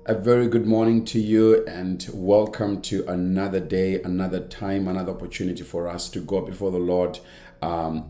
A very good morning to you, and welcome to another day, another time, another opportunity for us to go before the Lord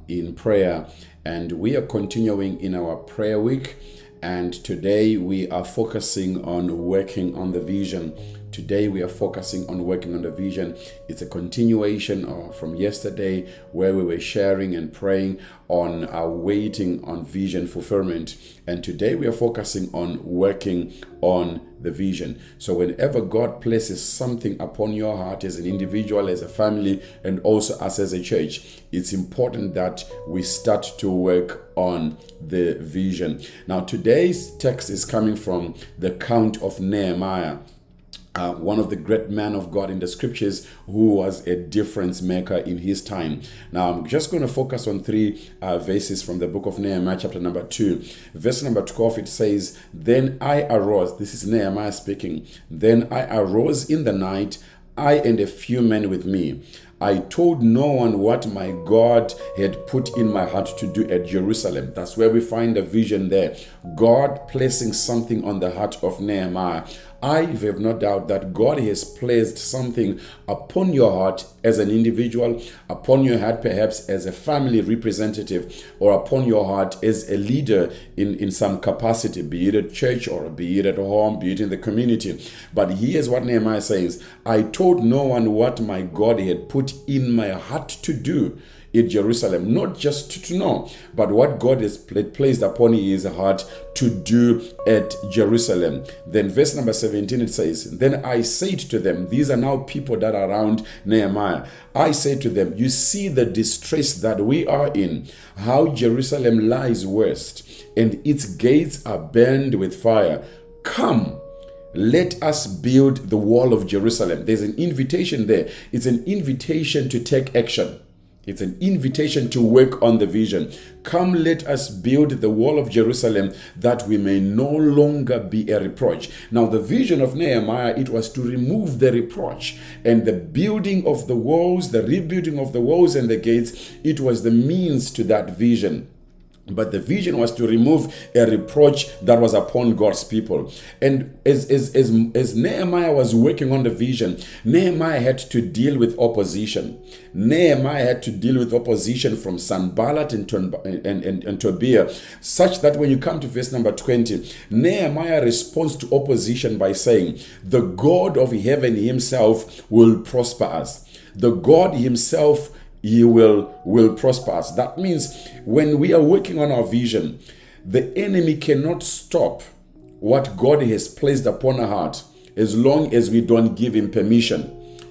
in prayer. And we are continuing in our prayer week, and today we are focusing on working on the vision. Today we are focusing on working on the vision. It's a continuation from yesterday where we were sharing and praying on our waiting on vision fulfillment. And today we are focusing on working on the vision. So whenever God places something upon your heart as an individual, as a family, and also us as a church, it's important that we start to work on the vision. Now today's text is coming from the account of Nehemiah. One of the great men of God in the scriptures who was a difference maker in his time. Now, I'm just going to focus on three verses from the book of Nehemiah, chapter number 2. Verse number 12, it says, "Then I arose," this is Nehemiah speaking, "Then I arose in the night, I and a few men with me. I told no one what my God had put in my heart to do at Jerusalem." That's where we find the vision there. God placing something on the heart of Nehemiah. I have no doubt that God has placed something upon your heart as an individual, upon your heart perhaps as a family representative, or upon your heart as a leader in some capacity, be it at church or be it at home, be it in the community. But here's what Nehemiah says: "I told no one what my God had put in my heart to do in Jerusalem," not just to know, but what God has placed upon his heart to do at Jerusalem. Then verse number 17, it says, "Then I said to them," these are now people that are around Nehemiah, "I said to them, you see the distress that we are in, how Jerusalem lies waste, and its gates are burned with fire. Come, let us build the wall of Jerusalem." There's an invitation there. It's an invitation to take action. It's an invitation to work on the vision. "Come, let us build the wall of Jerusalem, that we may no longer be a reproach." Now, the vision of Nehemiah, it was to remove the reproach. And the building of the walls, the rebuilding of the walls and the gates, it was the means to that vision. But the vision was to remove a reproach that was upon God's people. And as Nehemiah was working on the vision, Nehemiah had to deal with opposition. Nehemiah had to deal with opposition from Sanballat and Tobiah, such that when you come to verse number 20, Nehemiah responds to opposition by saying, "The God of heaven himself will prosper us." The God himself, he will prosper us. That means when we are working on our vision, the enemy cannot stop what God has placed upon our heart as long as we don't give him permission.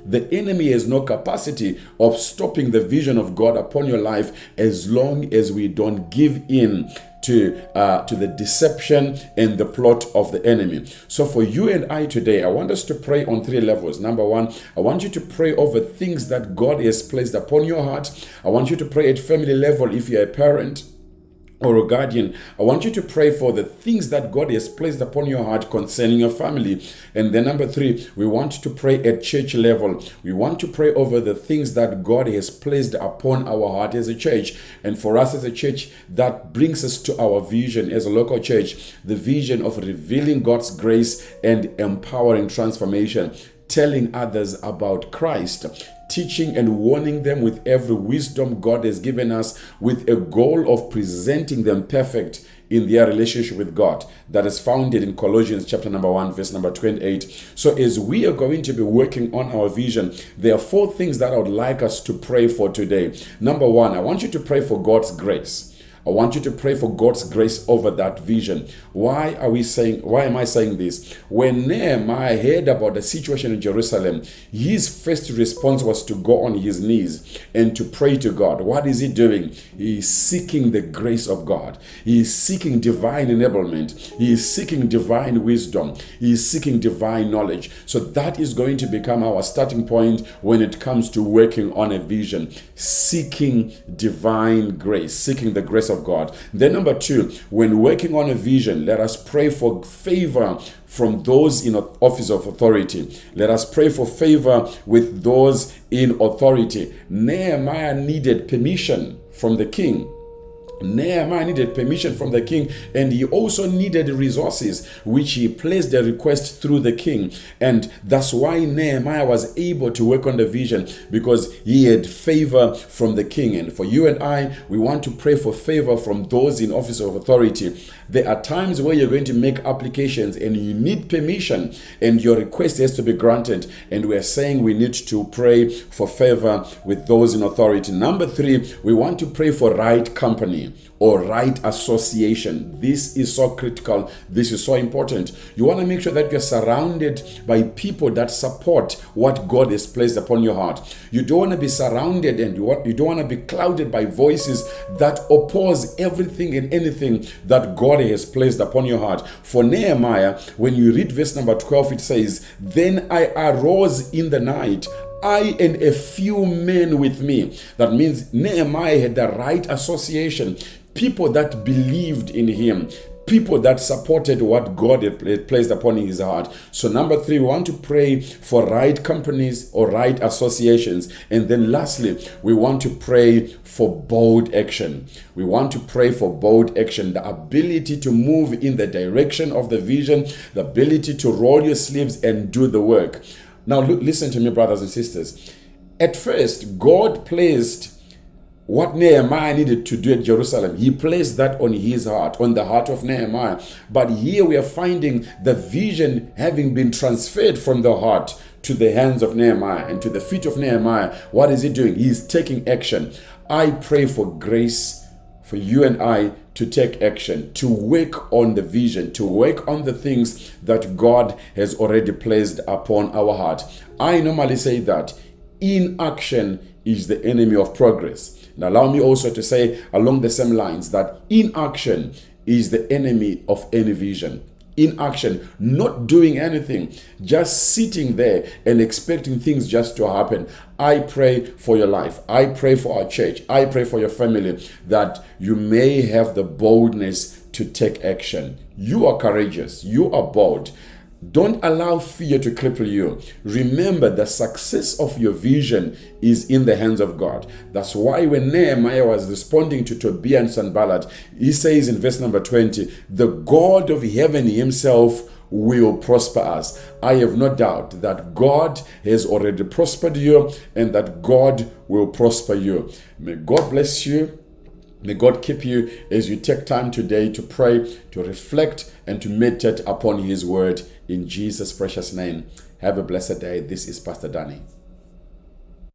The enemy has no capacity of stopping the vision of God upon your life as long as we don't give in to the deception and the plot of the enemy. So for you and I today, I want us to pray on three levels. Number one, I want you to pray over things that God has placed upon your heart. I want you to pray at family level if you're a parent or a guardian. I want you to pray for the things that God has placed upon your heart concerning your family. And then number three, we want to pray at church level. We want to pray over the things that God has placed upon our heart as a church. And for us as a church, that brings us to our vision as a local church, the vision of revealing God's grace and empowering transformation, telling others about Christ, teaching and warning them with every wisdom God has given us, with a goal of presenting them perfect in their relationship with God. That is founded in Colossians chapter number 1, verse number 28. So as we are going to be working on our vision, there are four things that I would like us to pray for today. Number one, I want you to pray for God's grace. I want you to pray for God's grace over that vision. Why am I saying this? When Nehemiah heard about the situation in Jerusalem, his first response was to go on his knees and to pray to God. What is he doing? He is seeking the grace of God. He is seeking divine enablement. He is seeking divine wisdom. He is seeking divine knowledge. So that is going to become our starting point when it comes to working on a vision. Seeking divine grace, seeking the grace of God. Then number two, when working on a vision, let us pray for favor from those in office of authority. Let us pray for favor with those in authority. Nehemiah needed permission from the king Nehemiah needed permission from the king, and he also needed resources, which he placed a request through the king. And that's why Nehemiah was able to work on the vision, because he had favor from the king. And for you and I, we want to pray for favor from those in office of authority. There are times where you're going to make applications and you need permission, and your request has to be granted. And we're saying we need to pray for favor with those in authority. Number 3, we want to pray for right company or right association. This is so critical. This is so important. You want to make sure that you're surrounded by people that support what God has placed upon your heart. You don't want to be surrounded, and you don't want to be clouded by voices that oppose everything and anything that God has placed upon your heart. For Nehemiah, when you read verse number 12, it says, "Then I arose in the night, I and a few men with me." That means Nehemiah had the right association, people that believed in him, people that supported what God had placed upon his heart. So number 3, we want to pray for right companies or right associations. And then lastly, we want to pray for bold action. We want to pray for bold action, the ability to move in the direction of the vision, the ability to roll your sleeves and do the work. Now, listen to me, brothers and sisters. At first, God placed what Nehemiah needed to do at Jerusalem. He placed that on his heart, on the heart of Nehemiah. But here we are finding the vision having been transferred from the heart to the hands of Nehemiah and to the feet of Nehemiah. What is he doing? He's taking action. I pray for grace for you and I to take action, to work on the vision, to work on the things that God has already placed upon our heart. I normally say that inaction is the enemy of progress. And allow me also to say along the same lines that inaction is the enemy of any vision. Inaction, not doing anything, just sitting there and expecting things just to happen. I pray for your life. I pray for our church. I pray for your family, that you may have the boldness to take action. You are courageous. You are bold. Don't allow fear to cripple you. Remember, the success of your vision is in the hands of God. That's why when Nehemiah was responding to Tobiah and Sanballat, he says in verse number 20, "The God of heaven himself will prosper us." I have no doubt that God has already prospered you and that God will prosper you. May God bless you. May God keep you as you take time today to pray, to reflect, and to meditate upon his word in Jesus' precious name. Have a blessed day. This is Pastor Danny.